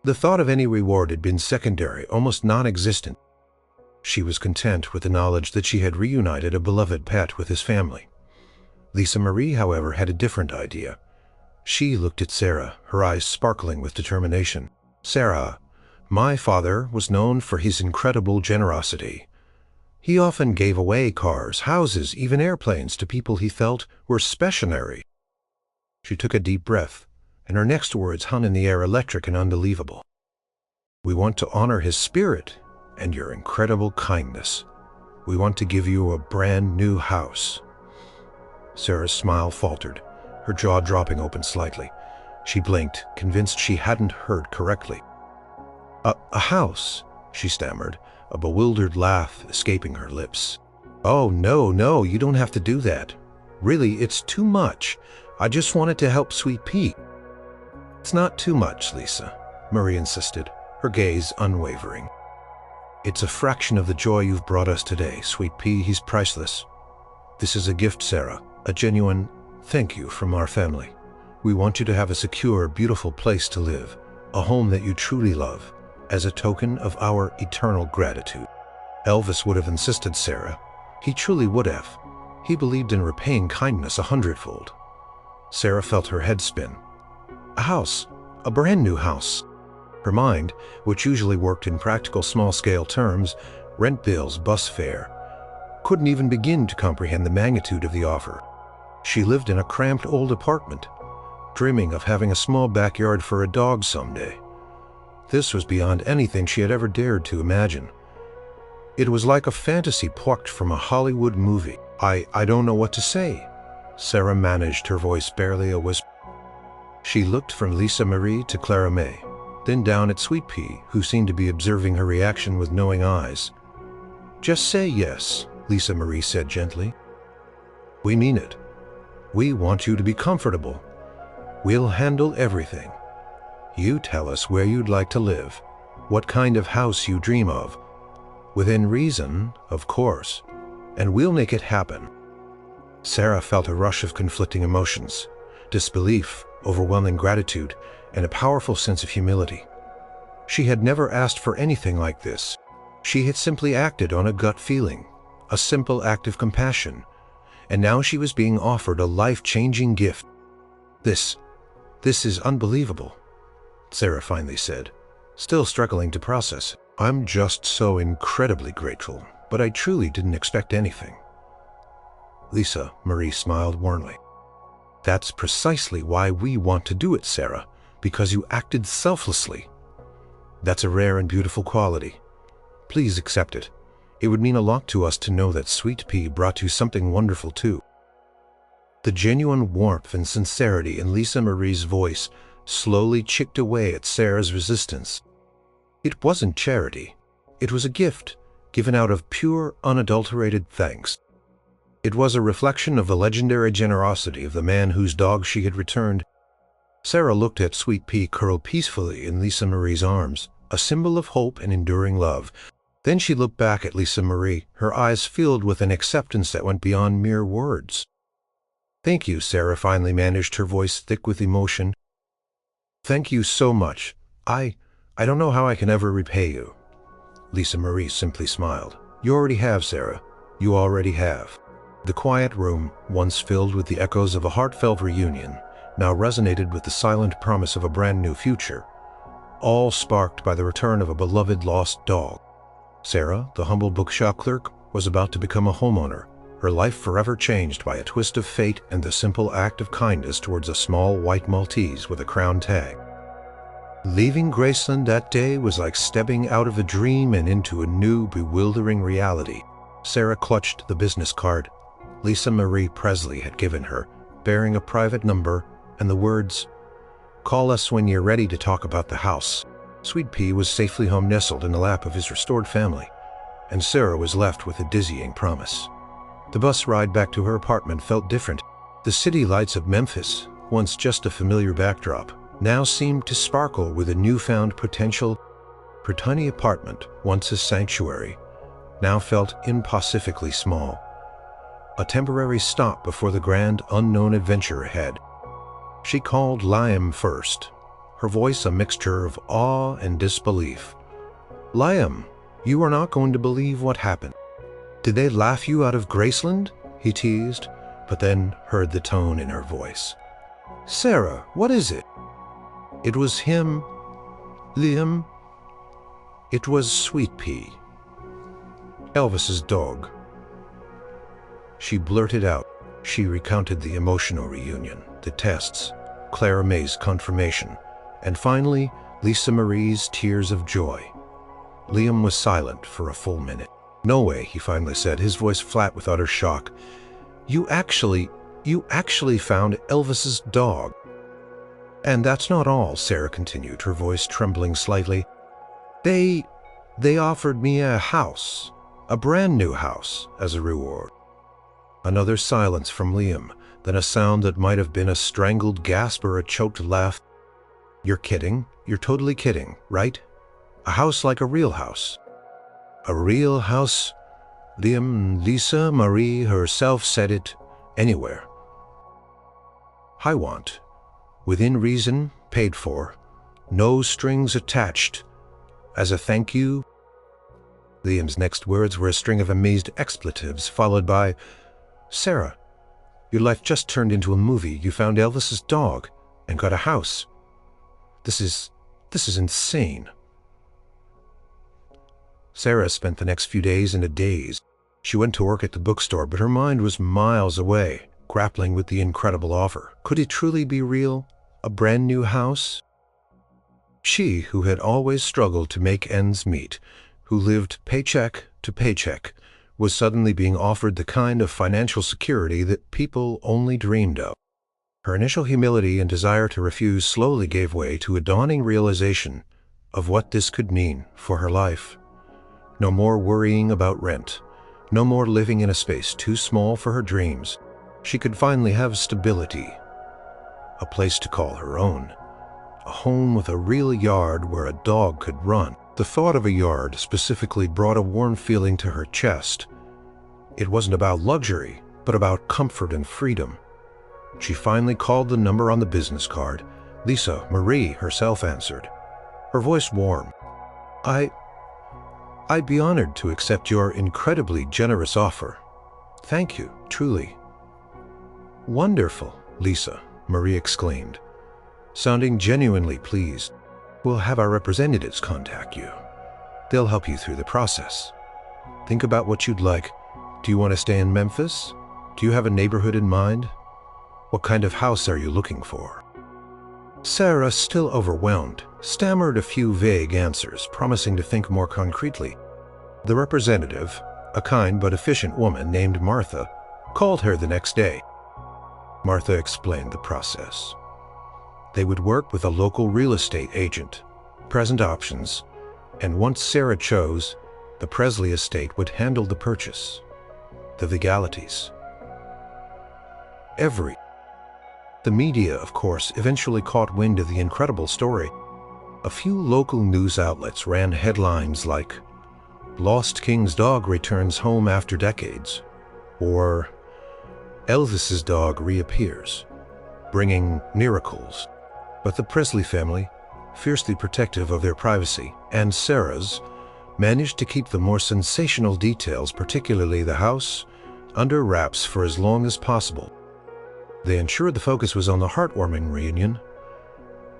The thought of any reward had been secondary, almost non-existent. She was content with the knowledge that she had reunited a beloved pet with his family. Lisa Marie, however, had a different idea. She looked at Sarah, her eyes sparkling with determination. "Sarah, my father was known for his incredible generosity. He often gave away cars, houses, even airplanes to people he felt were special." She took a deep breath, and her next words hung in the air, electric and unbelievable. "We want to honor his spirit and your incredible kindness. We want to give you a brand new house." Sarah's smile faltered, her jaw dropping open slightly. She blinked, convinced she hadn't heard correctly. A house," she stammered, a bewildered laugh escaping her lips. "Oh, no, you don't have to do that. Really, it's too much. I just wanted to help Sweet Pea." "It's not too much, Lisa," Marie insisted, her gaze unwavering. "It's a fraction of the joy you've brought us today, Sweet Pea. He's priceless. This is a gift, Sarah, a genuine thank you from our family. We want you to have a secure, beautiful place to live, a home that you truly love, as a token of our eternal gratitude." Elvis would have insisted, Sarah. He truly would have. He believed in repaying kindness 100-fold. Sarah felt her head spin. A house. A brand new house. Her mind, which usually worked in practical small-scale terms, rent bills, bus fare, couldn't even begin to comprehend the magnitude of the offer. She lived in a cramped old apartment, dreaming of having a small backyard for a dog someday. This was beyond anything she had ever dared to imagine. It was like a fantasy plucked from a Hollywood movie. I don't know what to say. Sarah managed, her voice barely a whisper. She looked from Lisa Marie to Clara May, then down at Sweet Pea, who seemed to be observing her reaction with knowing eyes. Just say yes, Lisa Marie said gently. We mean it. We want you to be comfortable. We'll handle everything. You tell us where you'd like to live, what kind of house you dream of. Within reason, of course, and we'll make it happen. Sarah felt a rush of conflicting emotions, disbelief, overwhelming gratitude, and a powerful sense of humility. She had never asked for anything like this. She had simply acted on a gut feeling, a simple act of compassion, and now she was being offered a life-changing gift. This is unbelievable, Sarah finally said, still struggling to process. I'm just so incredibly grateful, but I truly didn't expect anything. Lisa Marie smiled warmly. That's precisely why we want to do it, Sarah, because you acted selflessly. That's a rare and beautiful quality. Please accept it. It would mean a lot to us to know that Sweet Pea brought you something wonderful too. The genuine warmth and sincerity in Lisa Marie's voice slowly chipped away at Sarah's resistance. It wasn't charity. It was a gift, given out of pure, unadulterated thanks. It was a reflection of the legendary generosity of the man whose dog she had returned. Sarah looked at Sweet Pea curled peacefully in Lisa Marie's arms, a symbol of hope and enduring love. Then she looked back at Lisa Marie, her eyes filled with an acceptance that went beyond mere words. Thank you, Sarah finally managed, her voice thick with emotion. Thank you so much. I don't know how I can ever repay you. Lisa Marie simply smiled. You already have, Sarah. You already have. The quiet room, once filled with the echoes of a heartfelt reunion, now resonated with the silent promise of a brand new future, all sparked by the return of a beloved lost dog. Sarah, the humble bookshop clerk, was about to become a homeowner, her life forever changed by a twist of fate and the simple act of kindness towards a small white Maltese with a crown tag. Leaving Graceland that day was like stepping out of a dream and into a new, bewildering reality. Sarah clutched the business card Lisa Marie Presley had given her, bearing a private number and the words, "Call us when you're ready to talk about the house." Sweet Pea was safely home, nestled in the lap of his restored family, and Sarah was left with a dizzying promise. The bus ride back to her apartment felt different. The city lights of Memphis, once just a familiar backdrop, now seemed to sparkle with a newfound potential. Her tiny apartment, once a sanctuary, now felt impossibly small. A temporary stop before the grand unknown adventure ahead. She called Liam first, her voice a mixture of awe and disbelief. "Liam, you are not going to believe what happened. Did they laugh you out of Graceland?" he teased, but then heard the tone in her voice. "Sarah, what is it?" It was him, Liam. It was Sweet Pea, Elvis's dog. She blurted out. She recounted the emotional reunion, the tests, Clara May's confirmation, and finally, Lisa Marie's tears of joy. Liam was silent for a full minute. "No way," he finally said, his voice flat with utter shock. You actually found Elvis's dog." "And that's not all," Sarah continued, her voice trembling slightly. They offered me a house, a brand new house, as a reward." Another silence from Liam, then a sound that might have been a strangled gasp or a choked laugh. "You're kidding. You're totally kidding, right? A house like a real house." "A real house?" Lisa Marie herself said it. "Anywhere I want. Within reason, paid for. No strings attached. As a thank you." Liam's next words were a string of amazed expletives, followed by, "Sarah, Your life just turned into a movie. You found Elvis's dog and got a house. This is insane. Sarah spent the next few days in a daze. She went to work at the bookstore, but her mind was miles away, grappling with the incredible offer. Could it truly be real? A brand new house? She, who had always struggled to make ends meet, who lived paycheck to paycheck, was suddenly being offered the kind of financial security that people only dreamed of. Her initial humility and desire to refuse slowly gave way to a dawning realization of what this could mean for her life. No more worrying about rent. No more living in a space too small for her dreams. She could finally have stability, a place to call her own, a home with a real yard where a dog could run. The thought of a yard specifically brought a warm feeling to her chest. It wasn't about luxury, but about comfort and freedom. She finally called the number on the business card. Lisa Marie herself answered, her voice warm. I'd be honored to accept your incredibly generous offer. Thank you, truly. Wonderful, Lisa Marie exclaimed, sounding genuinely pleased. We'll have our representatives contact you. They'll help you through the process. Think about what you'd like. Do you want to stay in Memphis? Do you have a neighborhood in mind? What kind of house are you looking for? Sarah, still overwhelmed, stammered a few vague answers, promising to think more concretely. The representative, a kind but efficient woman named Martha, called her the next day. Martha explained the process. They would work with a local real estate agent, present options, and once Sarah chose, the Presley estate would handle the purchase, the legalities. The media, of course, eventually caught wind of the incredible story. A few local news outlets ran headlines like, "Lost King's dog returns home after decades," or "Elvis's dog reappears, bringing miracles." But the Presley family, fiercely protective of their privacy, and Sarah's, managed to keep the more sensational details, particularly the house, under wraps for as long as possible. They ensured the focus was on the heartwarming reunion,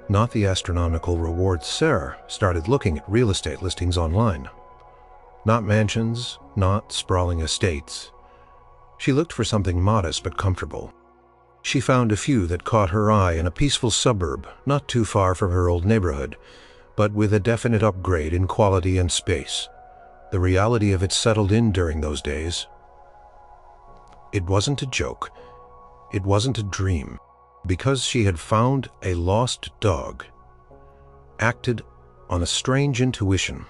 not the astronomical rewards. Sarah started looking at real estate listings online. Not mansions, not sprawling estates. She looked for something modest but comfortable. She found a few that caught her eye in a peaceful suburb, not too far from her old neighborhood, but with a definite upgrade in quality and space. The reality of it settled in during those days. It wasn't a joke. It wasn't a dream. Because she had found a lost dog, acted on a strange intuition,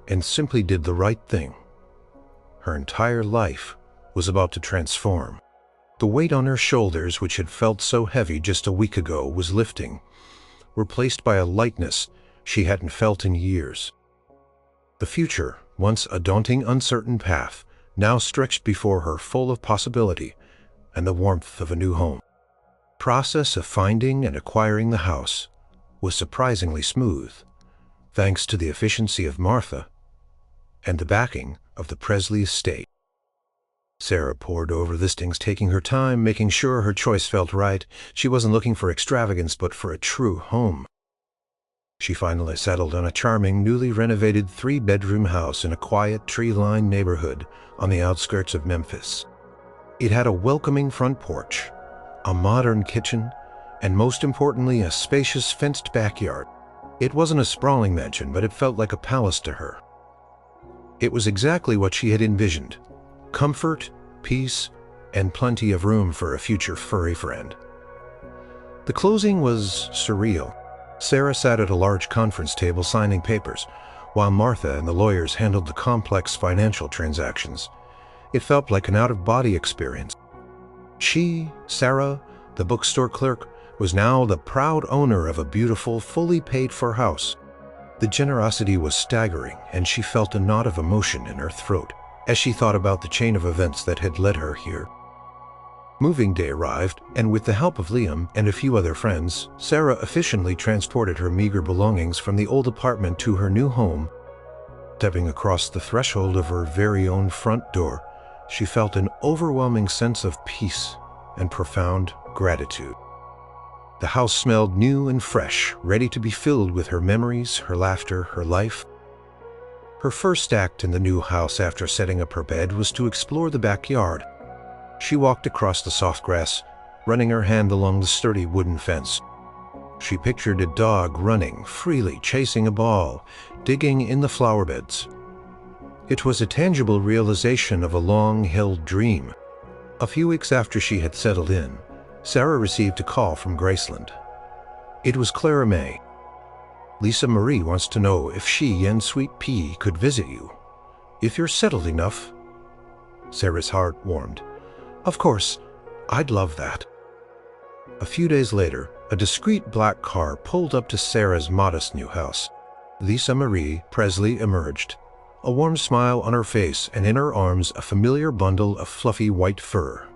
and simply did the right thing, her entire life was about to transform. The weight on her shoulders, which had felt so heavy just a week ago, was lifting, replaced by a lightness she hadn't felt in years. The future, once a daunting, uncertain path, now stretched before her, full of possibility and the warmth of a new home. The process of finding and acquiring the house was surprisingly smooth, thanks to the efficiency of Martha and the backing of the Presley estate. Sarah pored over listings, taking her time, making sure her choice felt right. She wasn't looking for extravagance, but for a true home. She finally settled on a charming, newly renovated 3-bedroom house in a quiet, tree-lined neighborhood on the outskirts of Memphis. It had a welcoming front porch, a modern kitchen, and most importantly, a spacious fenced backyard. It wasn't a sprawling mansion, but it felt like a palace to her. It was exactly what she had envisioned: comfort, peace, and plenty of room for a future furry friend. The closing was surreal. Sarah sat at a large conference table signing papers, while Martha and the lawyers handled the complex financial transactions. It felt like an out-of-body experience. She, Sarah, the bookstore clerk, was now the proud owner of a beautiful, fully paid-for house. The generosity was staggering, and she felt a knot of emotion in her throat as she thought about the chain of events that had led her here. Moving day arrived, and with the help of Liam and a few other friends, Sarah efficiently transported her meager belongings from the old apartment to her new home. Stepping across the threshold of her very own front door, she felt an overwhelming sense of peace and profound gratitude. The house smelled new and fresh, ready to be filled with her memories, her laughter, her life. Her first act in the new house after setting up her bed was to explore the backyard. She walked across the soft grass, running her hand along the sturdy wooden fence. She pictured a dog running freely, chasing a ball, digging in the flower beds. It was a tangible realization of a long-held dream. A few weeks after she had settled in, Sarah received a call from Graceland. It was Clara May. "Lisa Marie wants to know if she and Sweet Pea could visit you, if you're settled enough." Sarah's heart warmed. "Of course, I'd love that." A few days later, a discreet black car pulled up to Sarah's modest new house. Lisa Marie Presley emerged, a warm smile on her face and in her arms a familiar bundle of fluffy white fur.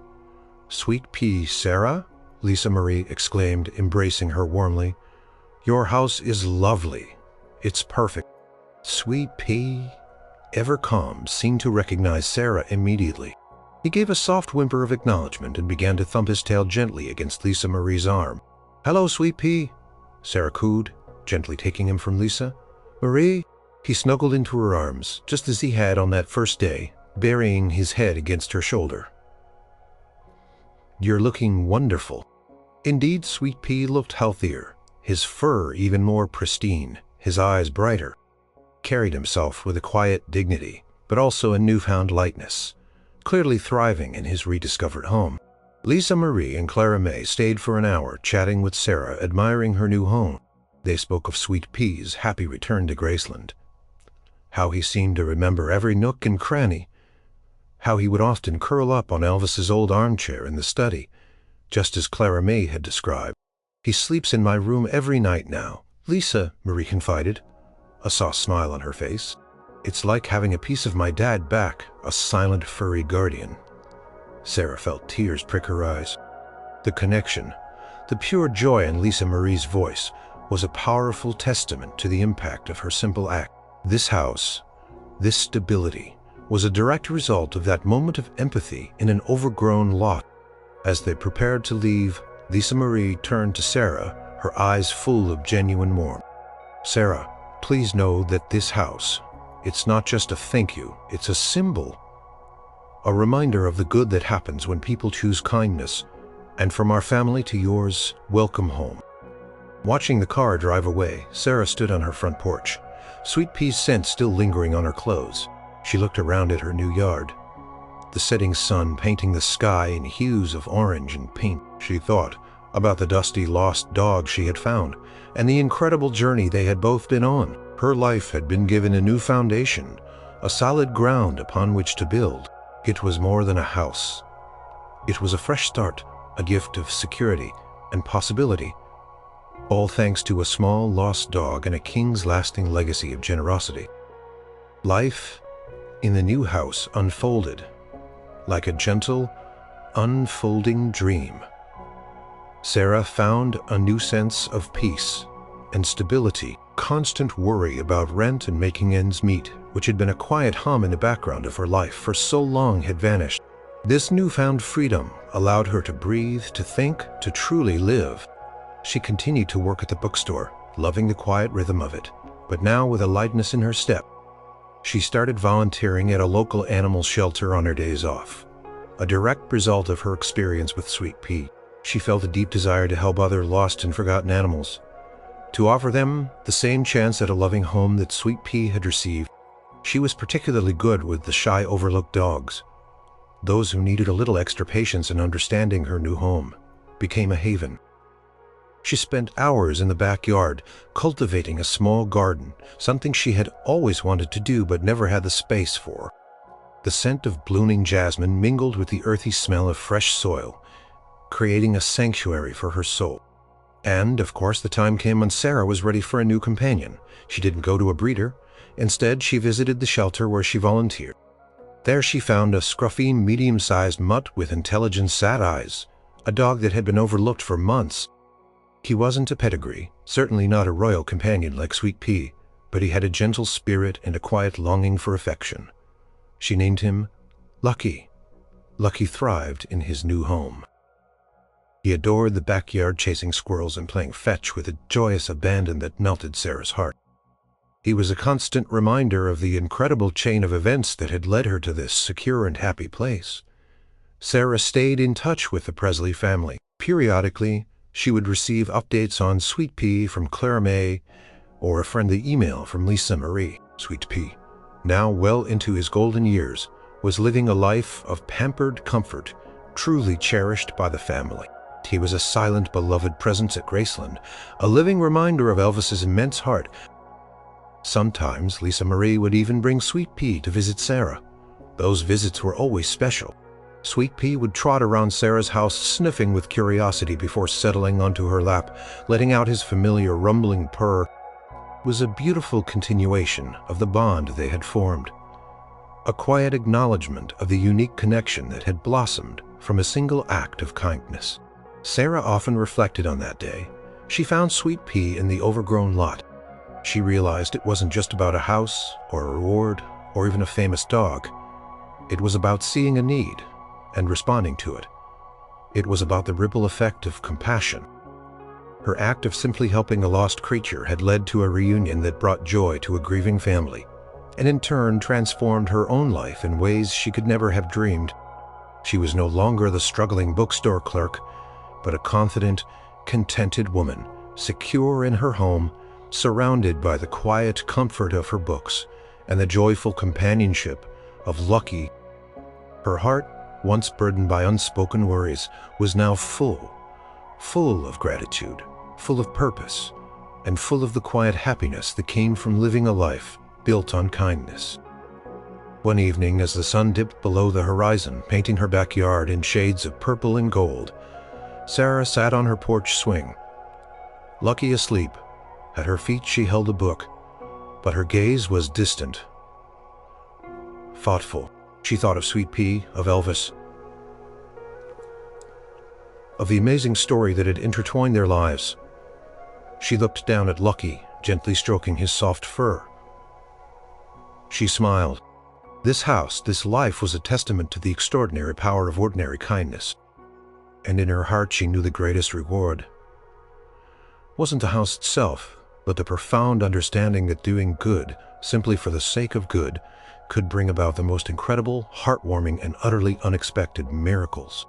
"Sweet Pea, Sarah?" Lisa Marie exclaimed, embracing her warmly. "Your house is lovely. It's perfect." Sweet Pea, ever calm, seemed to recognize Sarah immediately. He gave a soft whimper of acknowledgement and began to thump his tail gently against Lisa Marie's arm. "Hello, Sweet Pea," Sarah cooed, gently taking him from Lisa. "Marie?" He snuggled into her arms, just as he had on that first day, burying his head against her shoulder. "You're looking wonderful." Indeed, Sweet Pea looked healthier, his fur even more pristine, his eyes brighter. Carried himself with a quiet dignity, but also a newfound lightness, clearly thriving in his rediscovered home. Lisa Marie and Clara May stayed for an hour, chatting with Sarah, admiring her new home. They spoke of Sweet Pea's happy return to Graceland, how he seemed to remember every nook and cranny, how he would often curl up on Elvis's old armchair in the study, just as Clara May had described. "He sleeps in my room every night now," Lisa Marie confided, a soft smile on her face. "It's like having a piece of my dad back, a silent, furry guardian." Sarah felt tears prick her eyes. The connection, the pure joy in Lisa Marie's voice, was a powerful testament to the impact of her simple act. This house, this stability, was a direct result of that moment of empathy in an overgrown lot. As they prepared to leave, Lisa Marie turned to Sarah, her eyes full of genuine warmth. "Sarah, please know that this house, it's not just a thank you, it's a symbol. A reminder of the good that happens when people choose kindness. And from our family to yours, welcome home." Watching the car drive away, Sarah stood on her front porch, Sweet Pea's scent still lingering on her clothes. She looked around at her new yard. The setting sun painting the sky in hues of orange and pink. She thought about the dusty, lost dog she had found, and the incredible journey they had both been on. Her life had been given a new foundation, a solid ground upon which to build. It was more than a house. It was a fresh start, a gift of security and possibility, all thanks to a small lost dog and a king's lasting legacy of generosity. Life in the new house unfolded like a gentle, unfolding dream. Sarah found a new sense of peace and stability. Constant worry about rent and making ends meet, which had been a quiet hum in the background of her life for so long, had vanished. This newfound freedom allowed her to breathe, to think, to truly live. She continued to work at the bookstore, loving the quiet rhythm of it, but now with a lightness in her step. She started volunteering at a local animal shelter on her days off. A direct result of her experience with Sweet Pea, she felt a deep desire to help other lost and forgotten animals, to offer them the same chance at a loving home that Sweet Pea had received. She was particularly good with the shy, overlooked dogs. Those who needed a little extra patience in understanding her new home became a haven. She spent hours in the backyard cultivating a small garden, something she had always wanted to do but never had the space for. The scent of blooming jasmine mingled with the earthy smell of fresh soil, creating a sanctuary for her soul. And, of course, the time came when Sarah was ready for a new companion. She didn't go to a breeder. Instead, she visited the shelter where she volunteered. There she found a scruffy, medium-sized mutt with intelligent sad eyes, a dog that had been overlooked for months. He wasn't a pedigree, certainly not a royal companion like Sweet Pea, but he had a gentle spirit and a quiet longing for affection. She named him Lucky. Lucky thrived in his new home. He adored the backyard, chasing squirrels and playing fetch with a joyous abandon that melted Sarah's heart. He was a constant reminder of the incredible chain of events that had led her to this secure and happy place. Sarah stayed in touch with the Presley family. Periodically, she would receive updates on Sweet Pea from Clara May or a friendly email from Lisa Marie. Sweet Pea, now well into his golden years, was living a life of pampered comfort, truly cherished by the family. He was a silent, beloved presence at Graceland, a living reminder of Elvis's immense heart. Sometimes Lisa Marie would even bring Sweet Pea to visit Sarah. Those visits were always special. Sweet Pea would trot around Sarah's house, sniffing with curiosity before settling onto her lap, letting out his familiar rumbling purr. It was a beautiful continuation of the bond they had formed, a quiet acknowledgement of the unique connection that had blossomed from a single act of kindness. Sarah often reflected on that day. She found Sweet Pea in the overgrown lot. She realized it wasn't just about a house or a reward or even a famous dog. It was about seeing a need and responding to it. It was about the ripple effect of compassion. Her act of simply helping a lost creature had led to a reunion that brought joy to a grieving family, and in turn transformed her own life in ways she could never have dreamed. She was no longer the struggling bookstore clerk, but a confident, contented woman, secure in her home, surrounded by the quiet comfort of her books and the joyful companionship of Lucky. Her heart, once burdened by unspoken worries, was now full of gratitude, full of purpose, and full of the quiet happiness that came from living a life built on kindness. One evening, as the sun dipped below the horizon, painting her backyard in shades of purple and gold, Sarah sat on her porch swing. Lucky asleep, at her feet she held a book, but her gaze was distant, thoughtful. She thought of Sweet Pea, of Elvis, of the amazing story that had intertwined their lives. She looked down at Lucky, gently stroking his soft fur. She smiled. This house, this life was a testament to the extraordinary power of ordinary kindness. And in her heart she knew the greatest reward wasn't the house itself, but the profound understanding that doing good, simply for the sake of good, could bring about the most incredible, heartwarming, and utterly unexpected miracles.